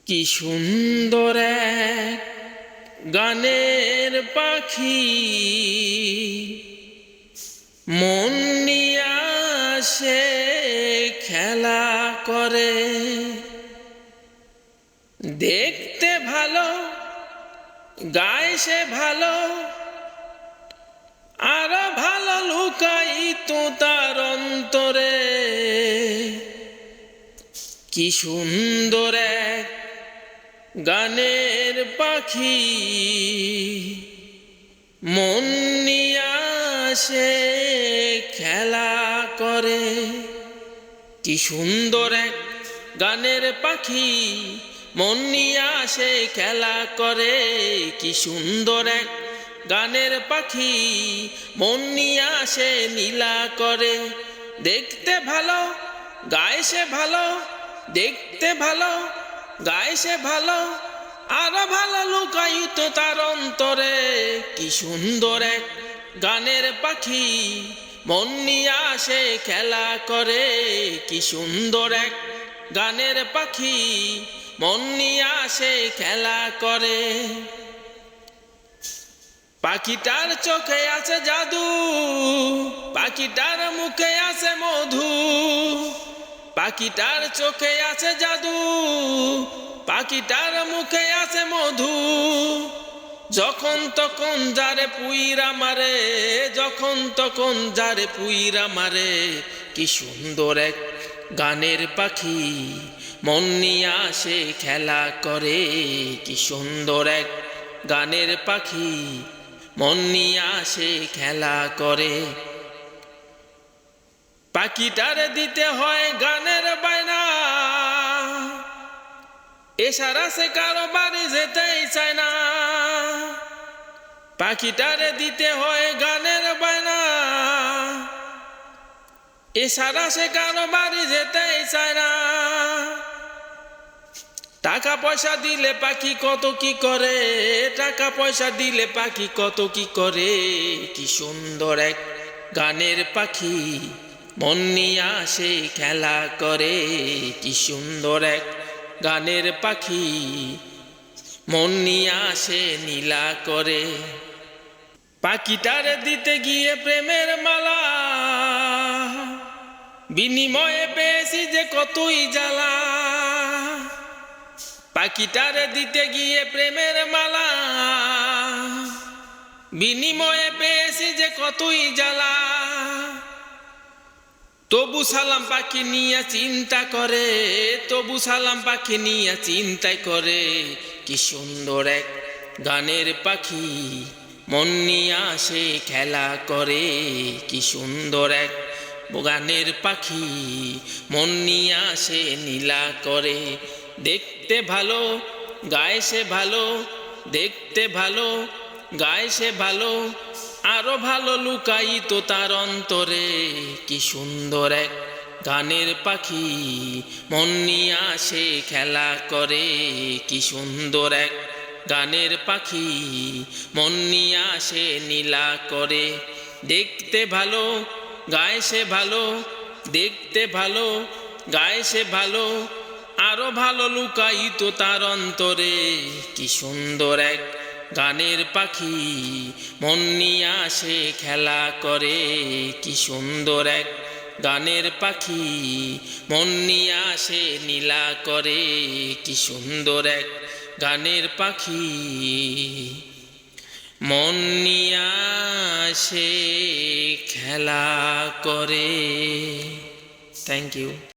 কি সুন্দর এক গানের পাখি মন নিয়ে আসে খেলা করে। দেখতে ভালো, গায় সে ভালো, আরো ভালো লুকায়িত তার অন্তরে। কি সুন্দর এক গানের পাখি মন নিয়ে আসে খেলা করে। কি সুন্দর এক গানের পাখি মন নিয়ে আসে খেলা করে। কি সুন্দর এক গানের পাখি মন নিয়ে আসে নীলা করে। দেখতে ভালো, গায় সে ভালো, দেখতে ভালো, গায় সে ভালো, আরো ভালো লুকায়িত তার অন্তরে। কি সুন্দর এক গানের পাখি মন নিয়ে আসে খেলা করে। কি সুন্দর এক গানের পাখি মন নিয়ে আসে খেলা করে। পাখিটার চোখে আছে জাদু, পাখিটার মুখে আছে মধু। পাখিটার চোখে আছে জাদু, পাখিটার মুখে আছে মধু। যখন তখন যারে পুইরা মারে, যখন তখন যারে পুইরা মারে। কি সুন্দর এক গানের পাখি মন নিয়ে আসে খেলা করে। কি সুন্দর এক গানের পাখি মন নিয়ে আসে খেলা করে। পাখিটারে দিতে হয় গানের বায়না, এছাড়া সে কারো বাড়ি যেতেই চায় না। পাখিটারে দিতে হয় গানের বায়না, এছাড়া সে কারো বাড়ি যেতেই চায় না। টাকা পয়সা দিলে পাখি কত কি করে, টাকা পয়সা দিলে পাখি কত কি করে। কি সুন্দর এক গানের পাখি মন নিয়ে আসে খেলা করে। কি সুন্দর এক গানের পাখি মন নিয়ে আসে নীলা করে। পাখিটারে দিতে গিয়ে প্রেমের মালা, বিনিময়ে পেয়েছি যে কতই জ্বালা। পাখিটারে দিতে গিয়ে প্রেমের মালা, বিনিময়ে পেয়েছি যে কতই জ্বালা। তবু সালাম পাখি নিয়ে চিন্তা করে, তবু সালাম পাখি নিয়ে চিন্তাই করে। কি সুন্দর এক গানের পাখি মন নিয়ে আসে খেলা করে। কি সুন্দর এক গানের পাখি মন নিয়ে আসে নীলা করে। দেখতে ভালো, গায় সে ভালো, দেখতে ভালো, গায় সে ভালো, আরো ভালো লুকায়িত তার অন্তরে। কি সুন্দর এক গানের পাখি মন নিয়ে আসে খেলা করে। কি সুন্দর এক গানের পাখি মন নিয়ে আসে নীলা করে। দেখতে ভালো, গায় সে ভালো, দেখতে ভালো, গায় সে ভালো, আরো ভালো লুকায়িত তার অন্তরে। কি সুন্দর এক গানের পাখি মন নিয়ে আসে খেলা করে। কি সুন্দর এক গানের পাখি মন নিয়ে আসে নীলা করে। কি সুন্দর এক গানের পাখি মন নিয়ে আসে খেলা করে। Thank you.